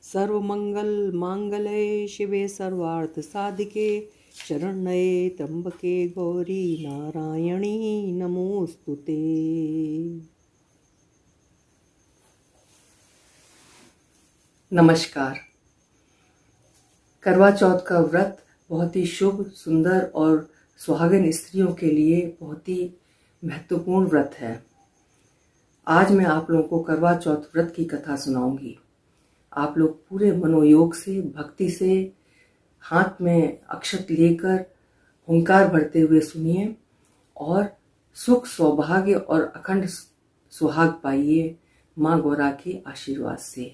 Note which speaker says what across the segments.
Speaker 1: सर्वमंगल मांगल्ये शिवे सर्वार्थ साधिके शरण्ये त्र्यंबके गौरी नारायणी नमोस्तुते। नमस्कार। करवा चौथ का व्रत बहुत ही शुभ, सुंदर और सुहागन स्त्रियों के लिए बहुत ही महत्वपूर्ण व्रत है। आज मैं आप लोगों को करवा चौथ व्रत की कथा सुनाऊंगी। आप लोग पूरे मनोयोग से, भक्ति से, हाथ में अक्षत लेकर हुंकार भरते हुए सुनिए और सुख, सौभाग्य और अखंड सुहाग पाइए माँ गौरा के आशीर्वाद से।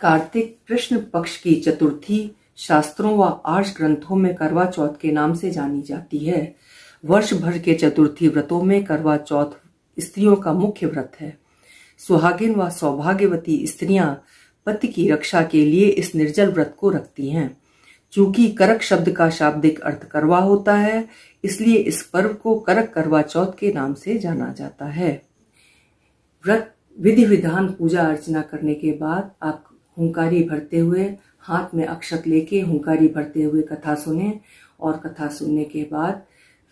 Speaker 1: कार्तिक कृष्ण पक्ष की चतुर्थी शास्त्रों व आर्ष ग्रंथों में करवा चौथ के नाम से जानी जाती है। वर्ष भर के चतुर्थी व्रतों में करवा चौथ स्त्रियों का मुख्य व्रत है। सुहागिन व सौभाग्यवती स्त्रियां पति की रक्षा के लिए इस निर्जल व्रत को रखती हैं। चूंकि करक शब्द का शाब्दिक अर्थ करवा होता है, इसलिए इस पर्व को करक करवा चौथ के नाम से जाना जाता है। व्रत विधि विधान पूजा अर्चना करने के बाद आप हुंकारी भरते हुए, हाथ में अक्षत लेके हुंकारी भरते हुए कथा सुने और कथा सुनने के बाद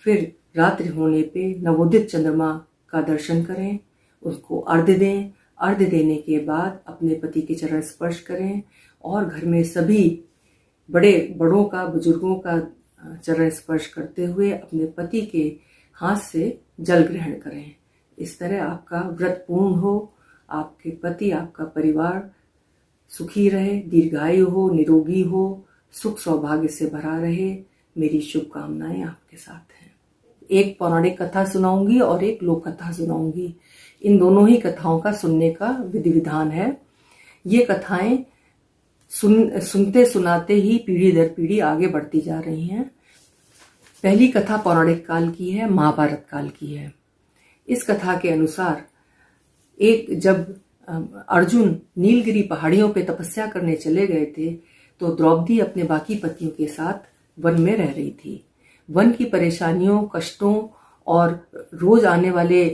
Speaker 1: फिर रात्रि होने पे नवोदित चंद्रमा का दर्शन करें, उसको अर्घ्य दें। अर्घ्य देने के बाद अपने पति के चरण स्पर्श करें और घर में सभी बड़ों का, बुजुर्गों का चरण स्पर्श करते हुए अपने पति के हाथ से जल ग्रहण करें। इस तरह आपका व्रत पूर्ण हो, आपके पति, आपका परिवार सुखी रहे, दीर्घायु हो, निरोगी हो, सुख सौभाग्य से भरा रहे। मेरी शुभकामनाएं आपके साथ हैं। एक पौराणिक कथा सुनाऊंगी और एक लोक कथा सुनाऊंगी। इन दोनों ही कथाओं का सुनने का विधि विधान है। ये कथाएं सुनते सुनाते ही पीढ़ी दर पीढ़ी आगे बढ़ती जा रही हैं। पहली कथा पौराणिक काल की है, महाभारत काल की है। इस कथा के अनुसार जब अर्जुन नीलगिरी पहाड़ियों पे तपस्या करने चले गए थे, तो द्रौपदी अपने बाकी पतियों के साथ वन में रह रही थी। वन की परेशानियों, कष्टों और रोज आने वाले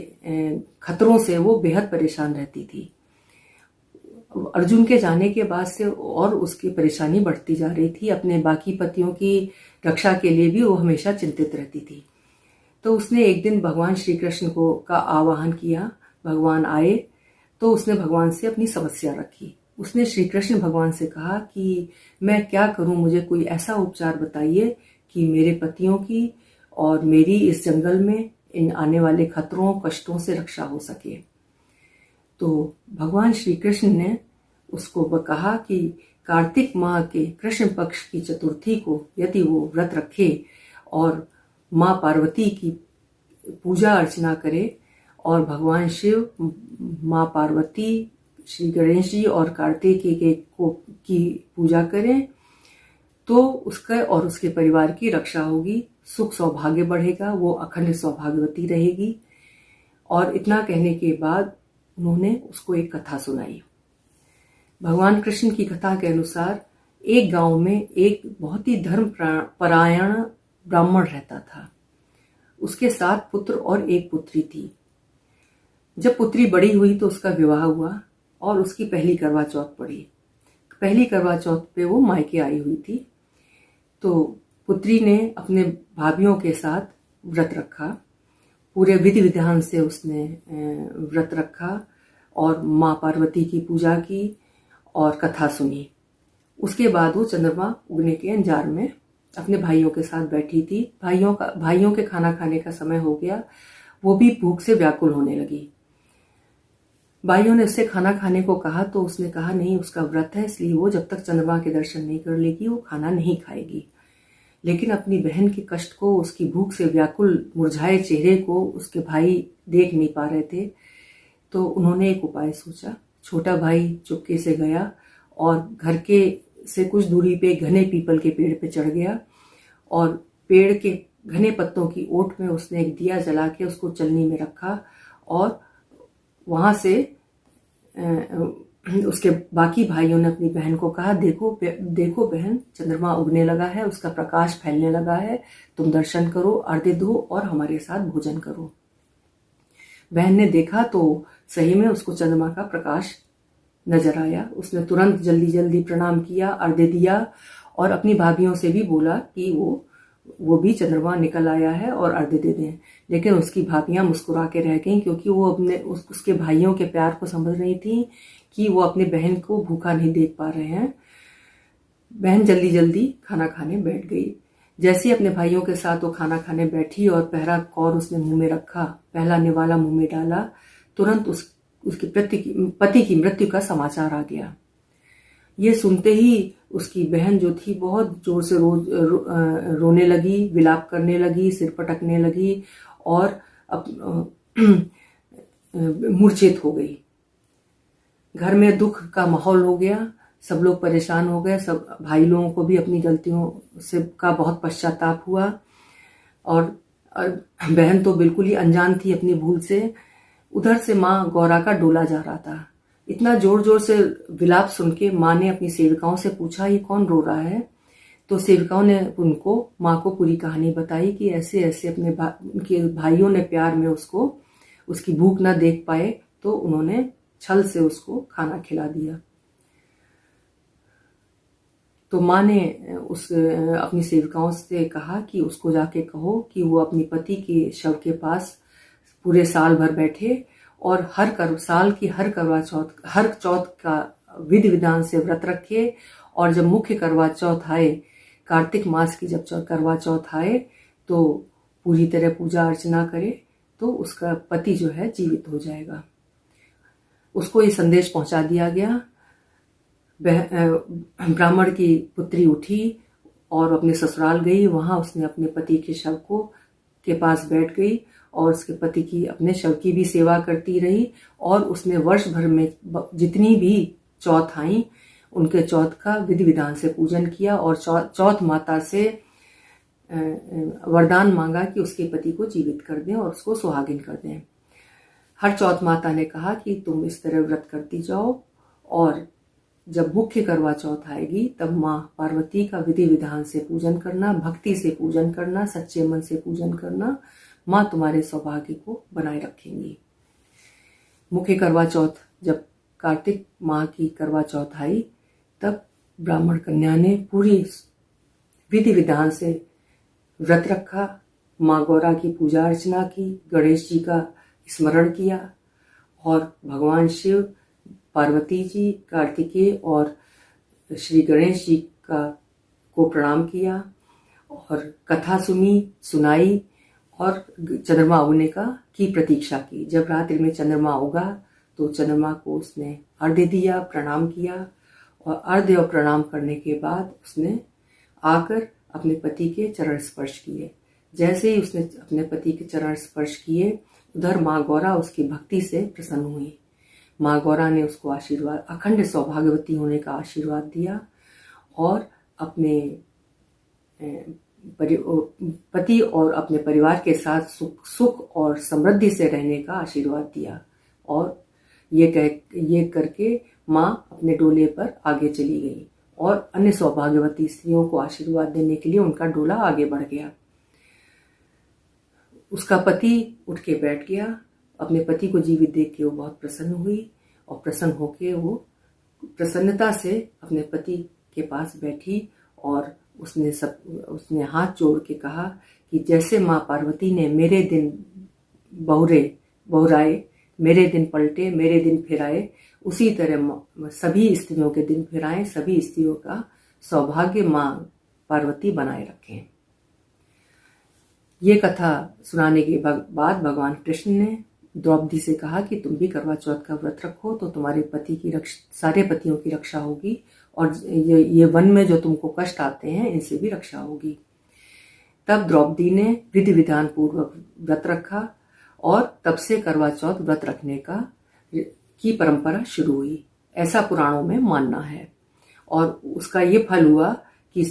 Speaker 1: खतरों से वो बेहद परेशान रहती थी। अर्जुन के जाने के बाद से और उसकी परेशानी बढ़ती जा रही थी। अपने बाकी पतियों की रक्षा के लिए भी वो हमेशा चिंतित रहती थी। तो उसने एक दिन भगवान श्री कृष्ण का आवाहन किया। भगवान आए तो उसने भगवान से अपनी समस्या रखी। उसने श्री कृष्ण भगवान से कहा कि मैं क्या करूं, मुझे कोई ऐसा उपचार बताइए कि मेरे पतियों की और मेरी इस जंगल में इन आने वाले खतरों, कष्टों से रक्षा हो सके। तो भगवान श्री कृष्ण ने उसको कहा कि कार्तिक माह के कृष्ण पक्ष की चतुर्थी को यदि वो व्रत रखे और माँ पार्वती की पूजा अर्चना करे और भगवान शिव, माँ पार्वती, श्री गणेश जी और कार्तिकेय की पूजा करें, तो उसका और उसके परिवार की रक्षा होगी, सुख सौभाग्य बढ़ेगा, वो अखंड सौभाग्यवती रहेगी। और इतना कहने के बाद उन्होंने उसको एक कथा सुनाई। भगवान कृष्ण की कथा के अनुसार एक गांव में एक बहुत ही धर्म परायण ब्राह्मण रहता था। उसके 7 पुत्र और 1 पुत्री थी। जब पुत्री बड़ी हुई तो उसका विवाह हुआ और उसकी पहली करवा चौथ पड़ी। पहली करवा चौथ पे वो मायके आई हुई थी। तो पुत्री ने अपने भाभियों के साथ व्रत रखा। पूरे विधि विधान से उसने व्रत रखा और माँ पार्वती की पूजा की और कथा सुनी। उसके बाद वो चंद्रमा उगने के अंजार में अपने भाइयों के साथ बैठी थी। भाइयों के खाना खाने का समय हो गया। वो भी भूख से व्याकुल होने लगी। भाइयों ने उससे खाना खाने को कहा तो उसने कहा नहीं, उसका व्रत है, इसलिए वो जब तक चंद्रमा के दर्शन नहीं कर लेगी वो खाना नहीं खाएगी। लेकिन अपनी बहन के कष्ट को, उसकी भूख से व्याकुल मुरझाए चेहरे को उसके भाई देख नहीं पा रहे थे। तो उन्होंने एक उपाय सोचा। छोटा भाई चुपके से गया और घर के से कुछ दूरी पे घने पीपल के पेड़ पे चढ़ गया और पेड़ के घने पत्तों की ओट में उसने एक दिया जला के उसको चलनी में रखा और वहां से उसके बाकी भाइयों ने अपनी बहन को कहा, देखो बहन, चंद्रमा उगने लगा है, उसका प्रकाश फैलने लगा है, तुम दर्शन करो, अर्घ्य दो और हमारे साथ भोजन करो। बहन ने देखा तो सही में उसको चंद्रमा का प्रकाश नजर आया। उसने तुरंत जल्दी जल्दी प्रणाम किया, अर्घ्य दिया और अपनी भाभियों से भी बोला कि वो भी चंद्रमा निकल आया है और अर्घ्य दे दें। लेकिन उसकी भाभियां मुस्कुरा के रह गईं, क्योंकि वो अपने उसके भाइयों के प्यार को समझ रही थी कि वो अपनी बहन को भूखा नहीं देख पा रहे हैं। बहन जल्दी जल्दी खाना खाने बैठ गई। जैसे ही अपने भाइयों के साथ वो खाना खाने बैठी और पहला कौर उसने मुंह में रखा, पहला निवाला मुंह में डाला, तुरंत उसके पति की मृत्यु का समाचार आ गया। ये सुनते ही उसकी बहन जो थी बहुत जोर से रोने लगी, विलाप करने लगी, सिर पटकने लगी और मूर्छित हो गई। घर में दुख का माहौल हो गया, सब लोग परेशान हो गए। सब भाई लोगों को भी अपनी गलतियों से का बहुत पश्चाताप हुआ और बहन तो बिल्कुल ही अनजान थी अपनी भूल से। उधर से माँ गौरा का डोला जा रहा था। इतना जोर जोर से विलाप सुन के माँ ने अपनी सेविकाओं से पूछा, ये कौन रो रहा है? तो सेविकाओं ने उनको माँ को पूरी कहानी बताई कि ऐसे ऐसे उनके भाइयों ने प्यार में उसकी भूख ना देख पाए तो उन्होंने छल से उसको खाना खिला दिया। तो माँ ने अपनी सेविकाओं से कहा कि उसको जाके कहो कि वो अपनी पति के शव के पास पूरे साल भर बैठे और साल की हर चौथ का विधि विधान से व्रत रखे, और जब मुख्य करवा चौथ आए, कार्तिक मास की जब करवा चौथ आए, तो पूरी तरह पूजा अर्चना करे तो उसका पति जो है जीवित हो जाएगा। उसको ये संदेश पहुंचा दिया गया। ब्राह्मण की पुत्री उठी और अपने ससुराल गई। वहां उसने अपने पति के शव के पास बैठ गई और उसके पति की अपने शव की भी सेवा करती रही, और उसने वर्ष भर में जितनी भी चौथ आई उनके चौथ का विधि विधान से पूजन किया और चौथ माता से वरदान मांगा कि उसके पति को जीवित कर दें और उसको सुहागिन कर दें। हर चौथ माता ने कहा कि तुम इस तरह व्रत करती जाओ, और जब मुख्य करवा चौथ आएगी तब माँ पार्वती का विधि विधान से पूजन करना, भक्ति से पूजन करना, सच्चे मन से पूजन करना। माँ तुम्हारे सौभाग्य को बनाए रखेंगी। मुख्य करवा चौथ जब कार्तिक माह की करवा चौथ आई, तब ब्राह्मण कन्या ने पूरी विधि विधान से व्रत रखा, माँ गौरा की पूजा अर्चना की, गणेश जी का स्मरण किया और भगवान शिव, पार्वती जी, कार्तिकेय और श्री गणेश जी को प्रणाम किया और कथा सुनाई और चंद्रमा उगने की प्रतीक्षा की। जब रात्रि में चंद्रमा उगा तो चंद्रमा को उसने अर्घ्य दिया, प्रणाम किया, और अर्घ्य और प्रणाम करने के बाद उसने आकर अपने पति के चरण स्पर्श किए। जैसे ही उसने अपने पति के चरण स्पर्श किए, उधर माँ गौरा उसकी भक्ति से प्रसन्न हुई। माँ गौरा ने उसको आशीर्वाद, अखंड सौभाग्यवती होने का आशीर्वाद दिया और अपने पति और अपने परिवार के साथ सुख और समृद्धि से रहने का आशीर्वाद दिया। और ये करके माँ अपने डोले पर आगे चली गई और अन्य सौभाग्यवती स्त्रियों को आशीर्वाद देने के लिए उनका डोला आगे बढ़ गया। उसका पति उठ के बैठ गया। अपने पति को जीवित देख के वो बहुत प्रसन्न हुई और प्रसन्न होके वो प्रसन्नता से अपने पति के पास बैठी और उसने हाथ जोड़ के कहा कि जैसे माँ पार्वती ने मेरे दिन बहुराए, मेरे दिन पलटे, मेरे दिन फिराए, उसी तरह सभी स्त्रियों के दिन फिराएं, सभी स्त्रियों का सौभाग्य माँ पार्वती बनाए रखें। ये कथा सुनाने के बाद भगवान कृष्ण ने द्रौपदी से कहा कि तुम भी करवा चौथ का व्रत रखो तो तुम्हारे सारे पतियों की रक्षा होगी और ये वन में जो तुमको कष्ट आते हैं इनसे भी रक्षा होगी। तब द्रौपदी ने विधि विधान पूर्वक व्रत रखा और तब से करवा चौथ व्रत रखने की परंपरा शुरू हुई, ऐसा पुराणों में मानना है। और उसका ये फल हुआ कि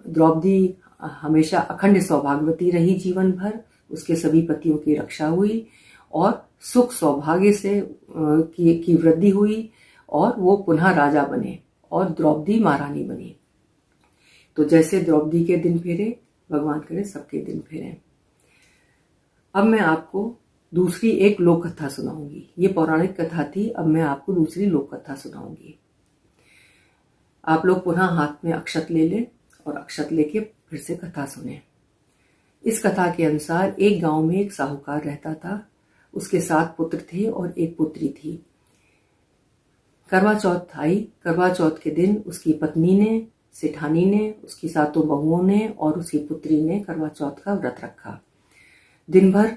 Speaker 1: द्रौपदी हमेशा अखंड सौभाग्यवती रही जीवन भर, उसके सभी पतियों की रक्षा हुई और सुख सौभाग्य से की वृद्धि हुई और वो पुनः राजा बने और द्रौपदी महारानी बनी। तो जैसे द्रौपदी के दिन फेरे, भगवान करे सबके दिन फेरे। अब मैं आपको दूसरी एक लोक कथा सुनाऊंगी। ये पौराणिक कथा थी, अब मैं आपको दूसरी लोक कथा सुनाऊंगी। आप लोग पुनः हाथ में अक्षत ले लें और अक्षत लेके फिर से कथा सुने। इस कथा के अनुसार एक गांव में एक साहूकार रहता था। उसके 7 पुत्र थे और एक पुत्री थी। करवा चौथ आई। करवा चौथ के दिन उसकी पत्नी ने, सेठानी ने, उसकी 7 बहुओं ने और उसकी पुत्री ने करवा चौथ का व्रत रखा। दिन भर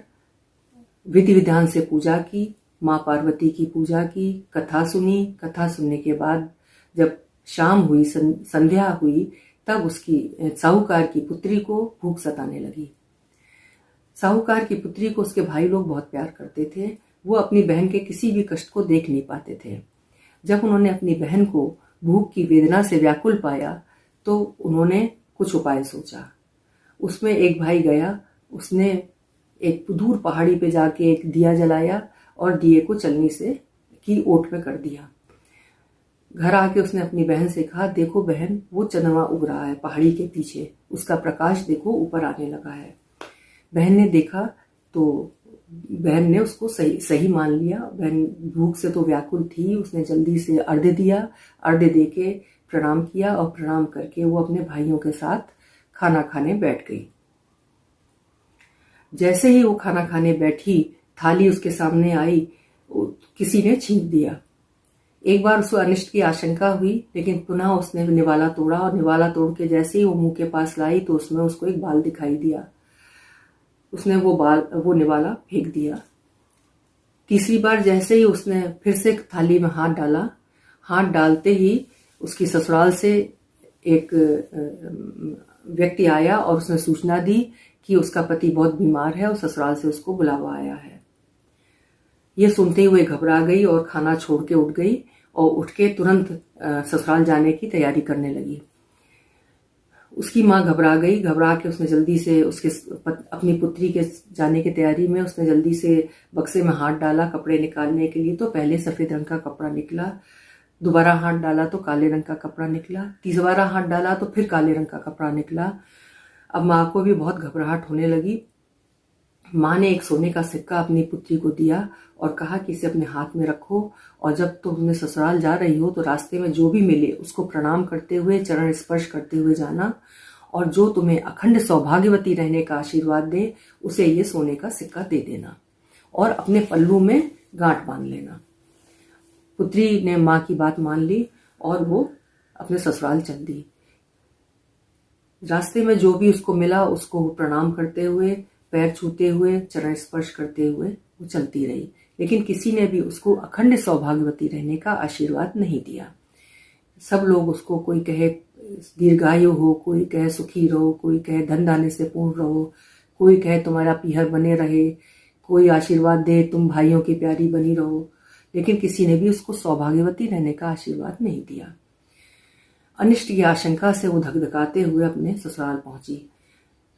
Speaker 1: विधि विधान से पूजा की, माँ पार्वती की पूजा की, कथा सुनी। कथा सुनने के बाद जब शाम हुई, संध्या हुई, तब उसकी साहूकार की पुत्री को भूख सताने लगी। साहूकार की पुत्री को उसके भाई लोग बहुत प्यार करते थे। वो अपनी बहन के किसी भी कष्ट को देख नहीं पाते थे। जब उन्होंने अपनी बहन को भूख की वेदना से व्याकुल पाया तो उन्होंने कुछ उपाय सोचा। उसमें एक भाई गया, उसने एक दूर पहाड़ी पे जाके एक दिया जलाया और दिए को चलनी से की ओट में कर दिया। घर आके उसने अपनी बहन से कहा, देखो बहन, वो चंद्रमा उग रहा है पहाड़ी के पीछे, उसका प्रकाश देखो ऊपर आने लगा है। बहन ने देखा तो बहन ने उसको सही मान लिया। बहन भूख से तो व्याकुल थी, उसने जल्दी से अर्घ्य दिया। अर्घ्य देके प्रणाम किया और प्रणाम करके वो अपने भाइयों के साथ खाना खाने बैठ गई। जैसे ही वो खाना खाने बैठी, थाली उसके सामने आई, किसी ने छीन दिया। एक बार उसको अनिष्ट की आशंका हुई, लेकिन पुनः उसने निवाला तोड़ा और निवाला तोड़ के जैसे ही वो मुंह के पास लाई तो उसमें उसको एक बाल दिखाई दिया। उसने वो निवाला फेंक दिया। तीसरी बार जैसे ही उसने फिर से थाली में हाथ डाला, हाथ डालते ही उसकी ससुराल से एक व्यक्ति आया और उसने सूचना दी कि उसका पति बहुत बीमार है और ससुराल से उसको बुलावा आया है। ये सुनते हुए घबरा गई और खाना छोड़ के उठ गई और उठ के तुरंत ससुराल जाने की तैयारी करने लगी। उसकी माँ घबरा गई। घबरा के उसने जल्दी से अपनी पुत्री के जाने की तैयारी में उसने जल्दी से बक्से में हाथ डाला कपड़े निकालने के लिए। तो पहले सफेद रंग का कपड़ा निकला, दोबारा हाथ डाला तो काले रंग का कपड़ा निकला, तीसरा हाथ डाला तो फिर काले रंग का कपड़ा निकला। अब माँ को भी बहुत घबराहट होने लगी। माँ ने एक सोने का सिक्का अपनी पुत्री को दिया और कहा कि इसे अपने हाथ में रखो और जब तुम अपने ससुराल जा रही हो तो रास्ते में जो भी मिले उसको प्रणाम करते हुए, चरण स्पर्श करते हुए जाना, और जो तुम्हें अखंड सौभाग्यवती रहने का आशीर्वाद दे उसे ये सोने का सिक्का दे देना और अपने पल्लू में गांठ बांध लेना। पुत्री ने माँ की बात मान ली और वो अपने ससुराल चल दी। रास्ते में जो भी उसको मिला उसको प्रणाम करते हुए, पैर छूते हुए, चरण स्पर्श करते हुए वो चलती रही, लेकिन किसी ने भी उसको अखंड सौभाग्यवती रहने का आशीर्वाद नहीं दिया। सब लोग उसको, कोई कहे दीर्घायु हो, कोई कहे सुखी रहो, कोई कहे धन दाने से पूर्ण रहो, कोई कहे तुम्हारा पीहर बने रहे, कोई आशीर्वाद दे तुम भाइयों की प्यारी बनी रहो, लेकिन किसी ने भी उसको सौभाग्यवती रहने का आशीर्वाद नहीं दिया। अनिष्ट की आशंका से वो धकधकाते हुए अपने ससुराल पहुंची।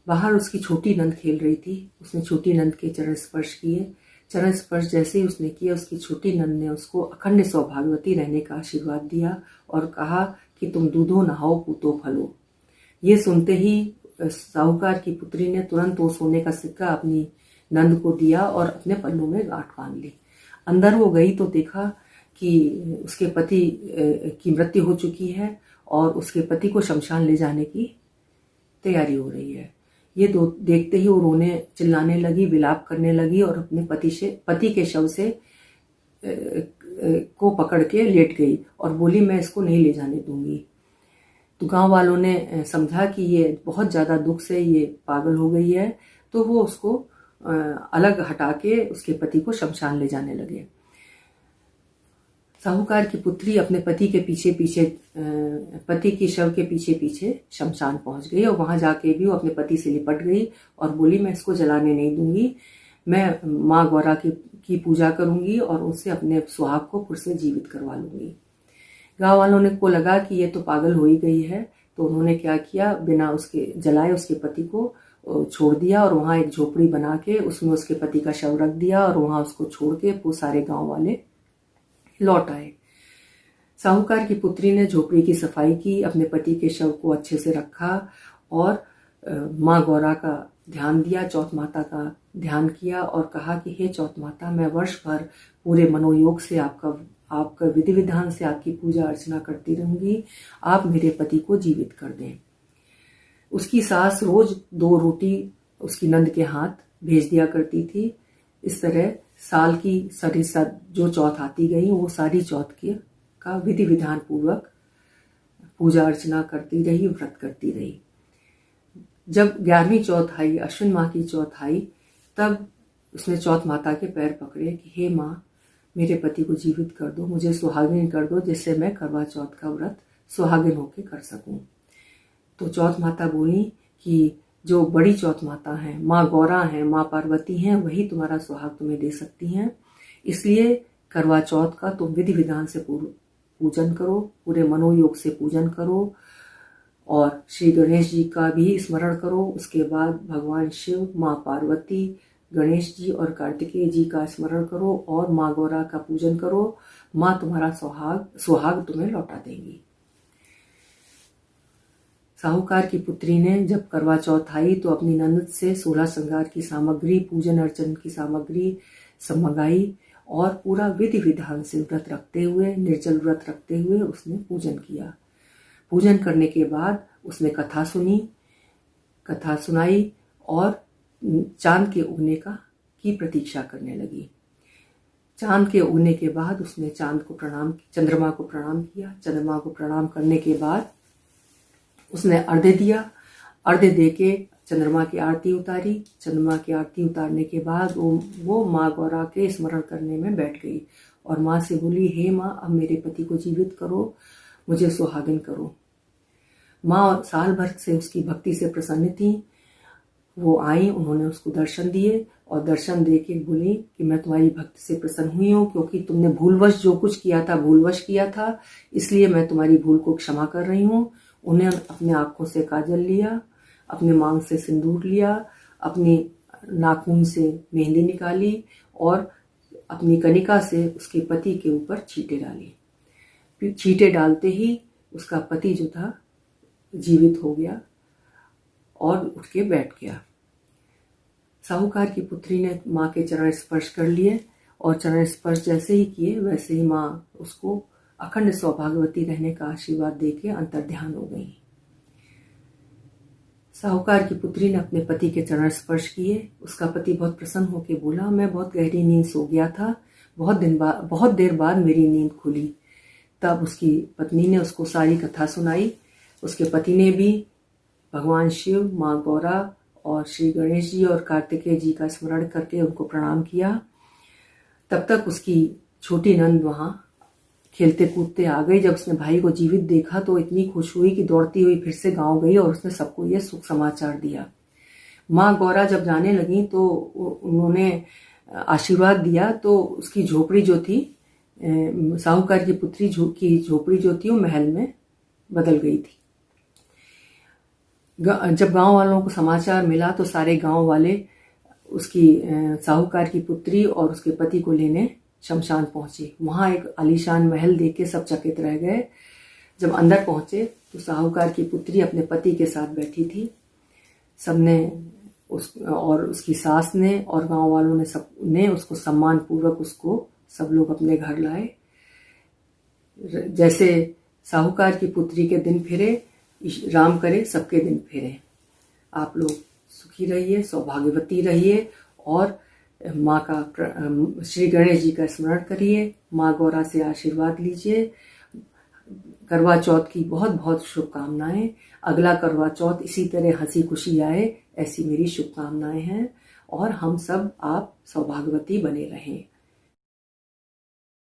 Speaker 1: बाहर उसकी छोटी नंद खेल रही थी। उसने छोटी नंद के चरण स्पर्श किए। चरण स्पर्श जैसे ही उसने किया, उसकी छोटी नंद ने उसको अखंड सौभाग्यवती रहने का आशीर्वाद दिया और कहा कि तुम दूधो नहाओ पूतो फलो। ये सुनते ही साहूकार की पुत्री ने तुरंत वो सोने का सिक्का अपनी नंद को दिया और अपने पल्लू में गांठ बांध ली। अंदर वो गई तो देखा कि उसके पति की मृत्यु हो चुकी है और उसके पति को शमशान ले जाने की तैयारी हो रही है। ये देखते ही वो रोने चिल्लाने लगी, विलाप करने लगी और अपने पति के शव से को पकड़ के लेट गई और बोली, मैं इसको नहीं ले जाने दूंगी। तो गांव वालों ने समझा कि ये बहुत ज्यादा दुख से ये पागल हो गई है, तो वो उसको अलग हटा के उसके पति को शमशान ले जाने लगे। साहूकार की पुत्री अपने पति के पति के शव के पीछे पीछे शमशान पहुंच गई और वहां जाके भी वो अपने पति से लिपट गई और बोली, मैं इसको जलाने नहीं दूंगी, मैं माँ गौरा की पूजा करूंगी और उससे अपने सुहाग को फिर से जीवित करवा लूंगी। गांव वालों को लगा कि ये तो पागल हो ही गई है, तो उन्होंने क्या किया, बिना उसके जलाए उसके पति को छोड़ दिया और वहां एक झोपड़ी बना के उसमें उसके पति का शव रख दिया और वहां उसको छोड़ के वो सारे गांव वाले लौट आए। साहूकार की पुत्री ने झोपड़ी की सफाई की, अपने पति के शव को अच्छे से रखा और माँ गौरा का ध्यान दिया, चौथ माता का ध्यान किया और कहा कि हे चौथ माता, मैं वर्ष भर पूरे मनोयोग से आपका विधि विधान से आपकी पूजा अर्चना करती रहूंगी, आप मेरे पति को जीवित कर दें। उसकी सास रोज 2 रोटी उसकी नंद के हाथ भेज दिया करती थी। इस तरह साल की सारी जो चौथ आती गई वो सारी चौथ का विधि विधान पूर्वक पूजा अर्चना करती रही, व्रत करती रही। जब 11वीं चौथ आई, अश्विन माह की चौथ आई, तब उसने चौथ माता के पैर पकड़े कि हे माँ, मेरे पति को जीवित कर दो, मुझे सुहागिन कर दो, जिससे मैं करवा चौथ का व्रत सुहागिन होकर कर सकूं। तो चौथ माता बोली कि जो बड़ी चौथ माता हैं, माँ गौरा हैं, माँ पार्वती हैं, वही तुम्हारा सुहाग तुम्हें दे सकती हैं। इसलिए करवा चौथ का तुम विधि विधान से पूजन करो, पूरे मनोयोग से पूजन करो और श्री गणेश जी का भी स्मरण करो। उसके बाद भगवान शिव, माँ पार्वती, गणेश जी और कार्तिकेय जी का स्मरण करो और माँ गौरा का पूजन करो। माँ तुम्हारा सुहाग तुम्हें लौटा देंगी। साहूकार की पुत्री ने जब करवा चौथ आई तो अपनी ननद से 16 श्रृंगार की सामग्री, पूजन अर्चन की सामग्री सब मंगाई और पूरा विधि विधान से व्रत रखते हुए, निर्जल व्रत रखते हुए उसने पूजन किया। पूजन करने के बाद उसने कथा सुनाई और चांद के उगने की प्रतीक्षा करने लगी। चांद के उगने के बाद उसने चंद्रमा को प्रणाम किया। चंद्रमा को प्रणाम करने के बाद उसने अर्घ्य दिया। अर्घ्य देके चंद्रमा की आरती उतारी। चंद्रमा की आरती उतारने के बाद वो माँ गौरा के स्मरण करने में बैठ गई और माँ से बोली, हे माँ, अब मेरे पति को जीवित करो, मुझे सुहागिन करो। माँ साल भर से उसकी भक्ति से प्रसन्न थी। वो आई, उन्होंने उसको दर्शन दिए और दर्शन दे के बोली कि मैं तुम्हारी भक्ति से प्रसन्न हुई हूँ, क्योंकि तुमने भूलवश जो कुछ किया था भूलवश किया था, इसलिए मैं तुम्हारी भूल को क्षमा कर रही हूँ। उन्हें अपने आंखों से काजल लिया, अपने मांग से सिंदूर लिया, अपनी नाखून से मेहंदी निकाली और अपनी कनिका से उसके पति के ऊपर छींटे डाली। छींटे डालते ही उसका पति जो था जीवित हो गया और उठ के बैठ गया। साहूकार की पुत्री ने माँ के चरण स्पर्श कर लिए और चरण स्पर्श जैसे ही किए वैसे ही माँ उसको अखंड सौभाग्यवती रहने का आशीर्वाद देके अंतर्ध्यान हो गई। साहूकार की पुत्री ने अपने पति के चरण स्पर्श किए। उसका पति बहुत प्रसन्न होकर बोला, मैं बहुत गहरी नींद सो गया था, बहुत देर बाद मेरी नींद खुली। तब उसकी पत्नी ने उसको सारी कथा सुनाई। उसके पति ने भी भगवान शिव, माँ गौरा और श्री गणेश जी और कार्तिकेय जी का स्मरण करके उनको प्रणाम किया। तब तक उसकी छोटी नंद वहां खेलते कूदते आ गई। जब उसने भाई को जीवित देखा तो इतनी खुश हुई कि दौड़ती हुई फिर से गांव गई और उसने सबको ये सुख समाचार दिया। माँ गौरा जब जाने लगी तो उन्होंने आशीर्वाद दिया। तो उसकी झोपड़ी जो थी, साहूकार की पुत्री की झोपड़ी जो थी वो महल में बदल गई थी। जब गांव वालों को समाचार मिला तो सारे गांव वाले उसकी साहूकार की पुत्री और उसके पति को लेने शमशान पहुंचे। वहां एक आलीशान महल देख के सब चकित रह गए। जब अंदर पहुंचे तो साहूकार की पुत्री अपने पति के साथ बैठी थी। सबने और उसकी सास ने और गांव वालों ने उसको सम्मान पूर्वक सब लोग अपने घर लाए। जैसे साहूकार की पुत्री के दिन फिरे, राम करे सबके दिन फिरे। आप लोग सुखी रहिए, सौभाग्यवती रहिए और माँ का श्री गणेश जी का स्मरण करिए, माँ गौरा से आशीर्वाद लीजिए। करवा चौथ की बहुत बहुत शुभकामनाएं। अगला करवा चौथ इसी तरह हंसी खुशी आए, ऐसी मेरी शुभकामनाएं हैं और हम सब आप सौभाग्यवती बने रहें।